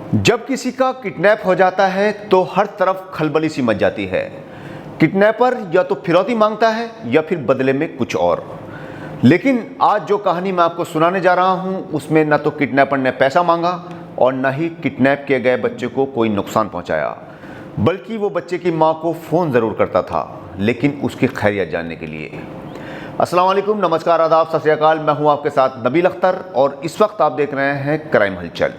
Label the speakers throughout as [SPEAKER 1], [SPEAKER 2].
[SPEAKER 1] जब किसी का किडनैप हो जाता है तो हर तरफ खलबली सी मच जाती है। किडनैपर या तो फिरौती मांगता है या फिर बदले में कुछ और। लेकिन आज जो कहानी मैं आपको सुनाने जा रहा हूं उसमें न तो किडनैपर ने पैसा मांगा और न ही किडनैप किए गए बच्चे को कोई नुकसान पहुंचाया, बल्कि वो बच्चे की मां को फ़ोन ज़रूर करता था, लेकिन उसकी खैरियत जानने के लिए। अस्सलाम वालेकुम, नमस्कार, आदाब, सत श्री अकाल। मैं हूं आपके साथ नबील अख्तर और इस वक्त आप देख रहे हैं क्राइम हलचल।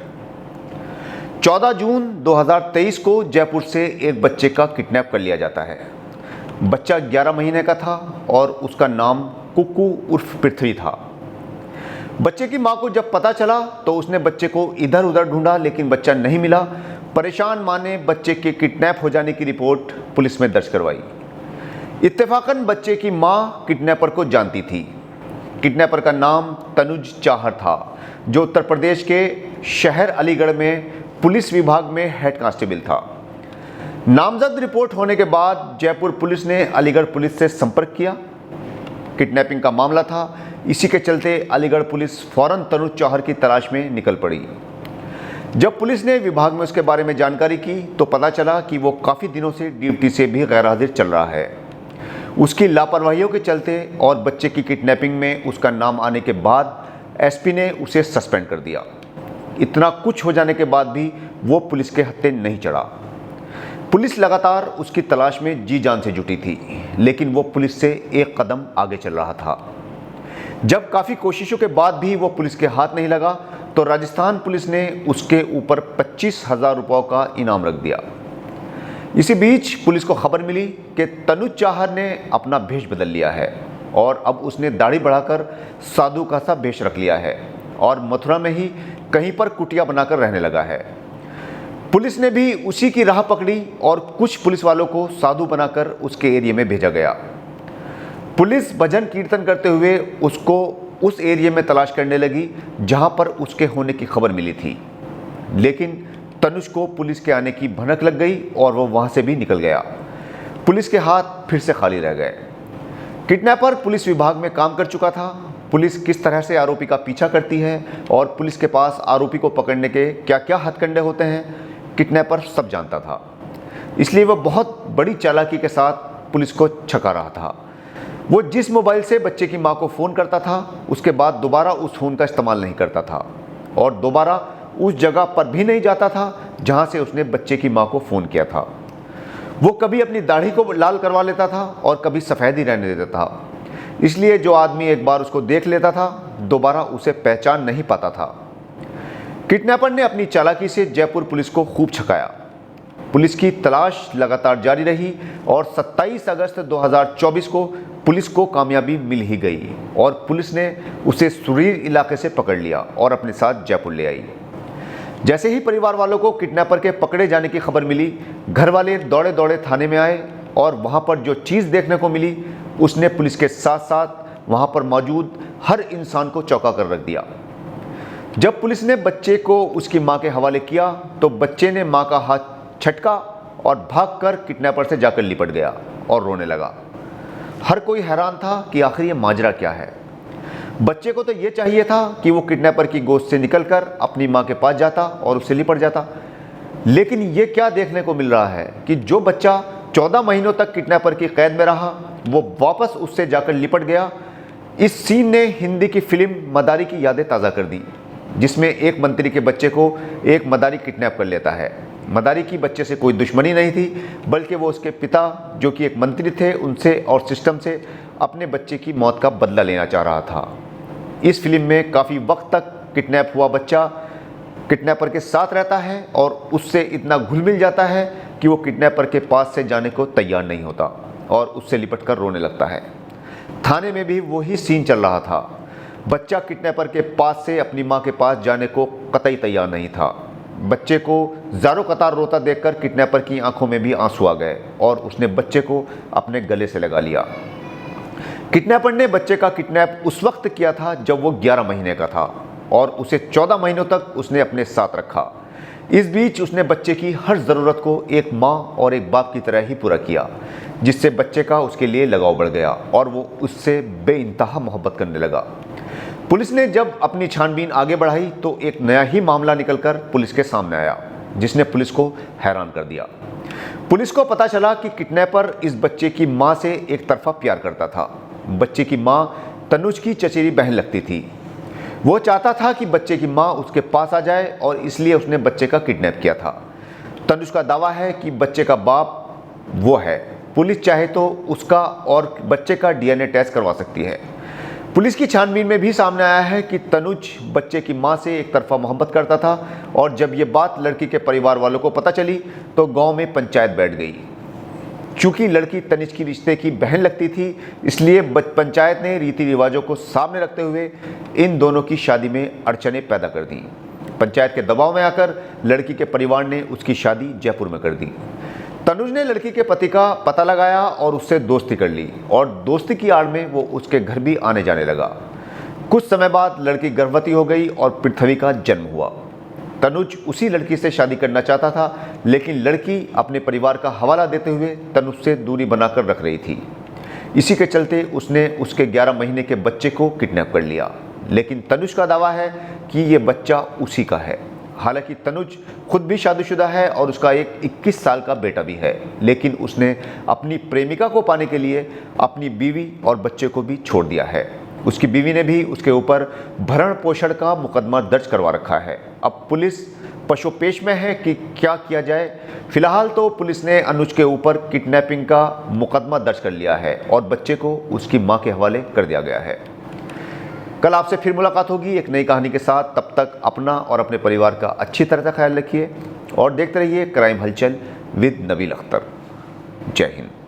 [SPEAKER 1] 14 जून 2023 को जयपुर से एक बच्चे का किडनैप कर लिया जाता है। बच्चा 11 महीने का था और उसका नाम कुक्कू उर्फ पृथ्वी था। बच्चे की मां को जब पता चला तो उसने बच्चे को इधर उधर ढूंढा, लेकिन बच्चा नहीं मिला। परेशान मां ने बच्चे के किडनैप हो जाने की रिपोर्ट पुलिस में दर्ज करवाई। इत्तेफाकन बच्चे की मां किडनैपर को जानती थी। किडनैपर का नाम तनुज चाहर था, जो उत्तर प्रदेश के शहर अलीगढ़ में पुलिस विभाग में हेड कांस्टेबल था। नामजद रिपोर्ट होने के बाद जयपुर पुलिस ने अलीगढ़ पुलिस से संपर्क किया। किडनैपिंग का मामला था, इसी के चलते अलीगढ़ पुलिस फौरन तनुज चाहर की तलाश में निकल पड़ी। जब पुलिस ने विभाग में उसके बारे में जानकारी की तो पता चला कि वो काफ़ी दिनों से ड्यूटी से भी गैरहाजिर चल रहा है। उसकी लापरवाहियों के चलते और बच्चे की किडनैपिंग में उसका नाम आने के बाद एसपी ने उसे सस्पेंड कर दिया। इतना कुछ हो जाने के बाद भी वो पुलिस के हत्थे नहीं चढ़ा। पुलिस लगातार उसकी तलाश में जी जान से जुटी थी, लेकिन वो पुलिस से एक कदम आगे चल रहा था। जब काफ़ी कोशिशों के बाद भी वो पुलिस के हाथ नहीं लगा तो राजस्थान पुलिस ने उसके ऊपर 25,000 रुपयों का इनाम रख दिया। इसी बीच पुलिस को खबर मिली कि तनुज चाहर ने अपना भेष बदल लिया है और अब उसने दाढ़ी बढ़ाकर साधु का सा भेष रख लिया है और मथुरा में ही कहीं पर कुटिया बनाकर रहने लगा है। पुलिस ने भी उसी की राह पकड़ी और कुछ पुलिस वालों को साधु बनाकर उसके एरिया में भेजा गया। पुलिस भजन कीर्तन करते हुए उसको उस एरिया में तलाश करने लगी जहां पर उसके होने की खबर मिली थी। लेकिन तनुज को पुलिस के आने की भनक लग गई और वो वहां से भी निकल गया। पुलिस के हाथ फिर से खाली रह गए। किडनैपर पुलिस विभाग में काम कर चुका था। पुलिस किस तरह से आरोपी का पीछा करती है और पुलिस के पास आरोपी को पकड़ने के क्या क्या हथकंडे होते हैं, किडनैपर सब जानता था। इसलिए वह बहुत बड़ी चालाकी के साथ पुलिस को छका रहा था। वो जिस मोबाइल से बच्चे की मां को फ़ोन करता था उसके बाद दोबारा उस फ़ोन का इस्तेमाल नहीं करता था और दोबारा उस जगह पर भी नहीं जाता था जहां से उसने बच्चे की मां को फ़ोन किया था। वो कभी अपनी दाढ़ी को लाल करवा लेता था और कभी सफ़ेद ही रहने देता था। इसलिए जो आदमी एक बार उसको देख लेता था दोबारा उसे पहचान नहीं पाता था। किडनैपर ने अपनी चालाकी से जयपुर पुलिस को खूब छकाया। पुलिस की तलाश लगातार जारी रही और 27 अगस्त 2024 को पुलिस को कामयाबी मिल ही गई और पुलिस ने उसे सुरीर इलाके से पकड़ लिया और अपने साथ जयपुर ले आई। जैसे ही परिवार वालों को किडनैपर के पकड़े जाने की खबर मिली, घर वाले दौड़े दौड़े थाने में आए और वहाँ पर जो चीज़ देखने को मिली उसने पुलिस के साथ साथ वहाँ पर मौजूद हर इंसान को चौंका कर रख दिया। जब पुलिस ने बच्चे को उसकी मां के हवाले किया तो बच्चे ने मां का हाथ झटका और भागकर किडनैपर से जाकर लिपट गया और रोने लगा। हर कोई हैरान था कि आखिर ये माजरा क्या है। बच्चे को तो ये चाहिए था कि वो किडनैपर की गोद से निकलकर अपनी मां के पास जाता और उससे लिपट जाता, लेकिन ये क्या देखने को मिल रहा है कि जो बच्चा 14 महीनों तक किडनैपर की कैद में रहा वो वापस उससे जाकर लिपट गया। इस सीन ने हिंदी की फिल्म मदारी की यादें ताज़ा कर दी, जिसमें एक मंत्री के बच्चे को एक मदारी किडनैप कर लेता है। मदारी की बच्चे से कोई दुश्मनी नहीं थी, बल्कि वो उसके पिता जो कि एक मंत्री थे उनसे और सिस्टम से अपने बच्चे की मौत का बदला लेना चाह रहा था। इस फिल्म में काफ़ी वक्त तक किडनैप हुआ बच्चा किडनैपर के साथ रहता है और उससे इतना घुल मिल जाता है कि वो किडनैपर के पास से जाने को तैयार नहीं होता और उससे लिपट कर रोने लगता है। थाने में भी वही सीन चल रहा था। बच्चा किडनैपर के पास से अपनी मां के पास जाने को कतई तैयार नहीं था। बच्चे को ज़ारो कतार रोता देखकर किडनैपर की आंखों में भी आंसू आ गए और उसने बच्चे को अपने गले से लगा लिया। किडनैपर ने बच्चे का किडनैप उस वक्त किया था जब वो 11 महीने का था और उसे 14 महीनों तक उसने अपने साथ रखा। इस बीच उसने बच्चे की हर ज़रूरत को एक माँ और एक बाप की तरह ही पूरा किया, जिससे बच्चे का उसके लिए लगाव बढ़ गया और वो उससे बेइंतहा मोहब्बत करने लगा। पुलिस ने जब अपनी छानबीन आगे बढ़ाई तो एक नया ही मामला निकलकर पुलिस के सामने आया। जिसने पुलिस को हैरान कर दिया। पुलिस को पता चला कि किडनैपर इस बच्चे की मां से एक तरफा प्यार करता था। बच्चे की मां तनुज की चचेरी बहन लगती थी। वो चाहता था कि बच्चे की मां उसके पास आ जाए और इसलिए उसने बच्चे का किडनैप किया था। तनुज का दावा है कि बच्चे का बाप वो है। पुलिस चाहे तो उसका और बच्चे का डीएनए टेस्ट करवा सकती है। पुलिस की छानबीन में भी सामने आया है कि तनुज बच्चे की मां से एक तरफा मोहब्बत करता था और जब ये बात लड़की के परिवार वालों को पता चली तो गांव में पंचायत बैठ गई। चूंकि लड़की तनिष्क की रिश्ते की बहन लगती थी, इसलिए पंचायत ने रीति रिवाजों को सामने रखते हुए इन दोनों की शादी में अड़चनें पैदा कर दी। पंचायत के दबाव में आकर लड़की के परिवार ने उसकी शादी जयपुर में कर दी। तनुज ने लड़की के पति का पता लगाया और उससे दोस्ती कर ली और दोस्ती की आड़ में वो उसके घर भी आने जाने लगा। कुछ समय बाद लड़की गर्भवती हो गई और पृथ्वी का जन्म हुआ। तनुज उसी लड़की से शादी करना चाहता था, लेकिन लड़की अपने परिवार का हवाला देते हुए तनुज से दूरी बनाकर रख रही थी। इसी के चलते उसने उसके 11 महीने के बच्चे को किडनैप कर लिया। लेकिन तनुज का दावा है कि ये बच्चा उसी का है। हालांकि तनुज खुद भी शादीशुदा है और उसका एक 21 साल का बेटा भी है, लेकिन उसने अपनी प्रेमिका को पाने के लिए अपनी बीवी और बच्चे को भी छोड़ दिया है। उसकी बीवी ने भी उसके ऊपर भरण पोषण का मुकदमा दर्ज करवा रखा है। अब पुलिस पशोपेश में है कि क्या किया जाए। फिलहाल तो पुलिस ने अनुज के ऊपर किडनैपिंग का मुकदमा दर्ज कर लिया है और बच्चे को उसकी मां के हवाले कर दिया गया है। कल आपसे फिर मुलाकात होगी एक नई कहानी के साथ। तब तक अपना और अपने परिवार का अच्छी तरह से ख्याल रखिए और देखते रहिए क्राइम हलचल विद नबील अख्तर। जय हिंद।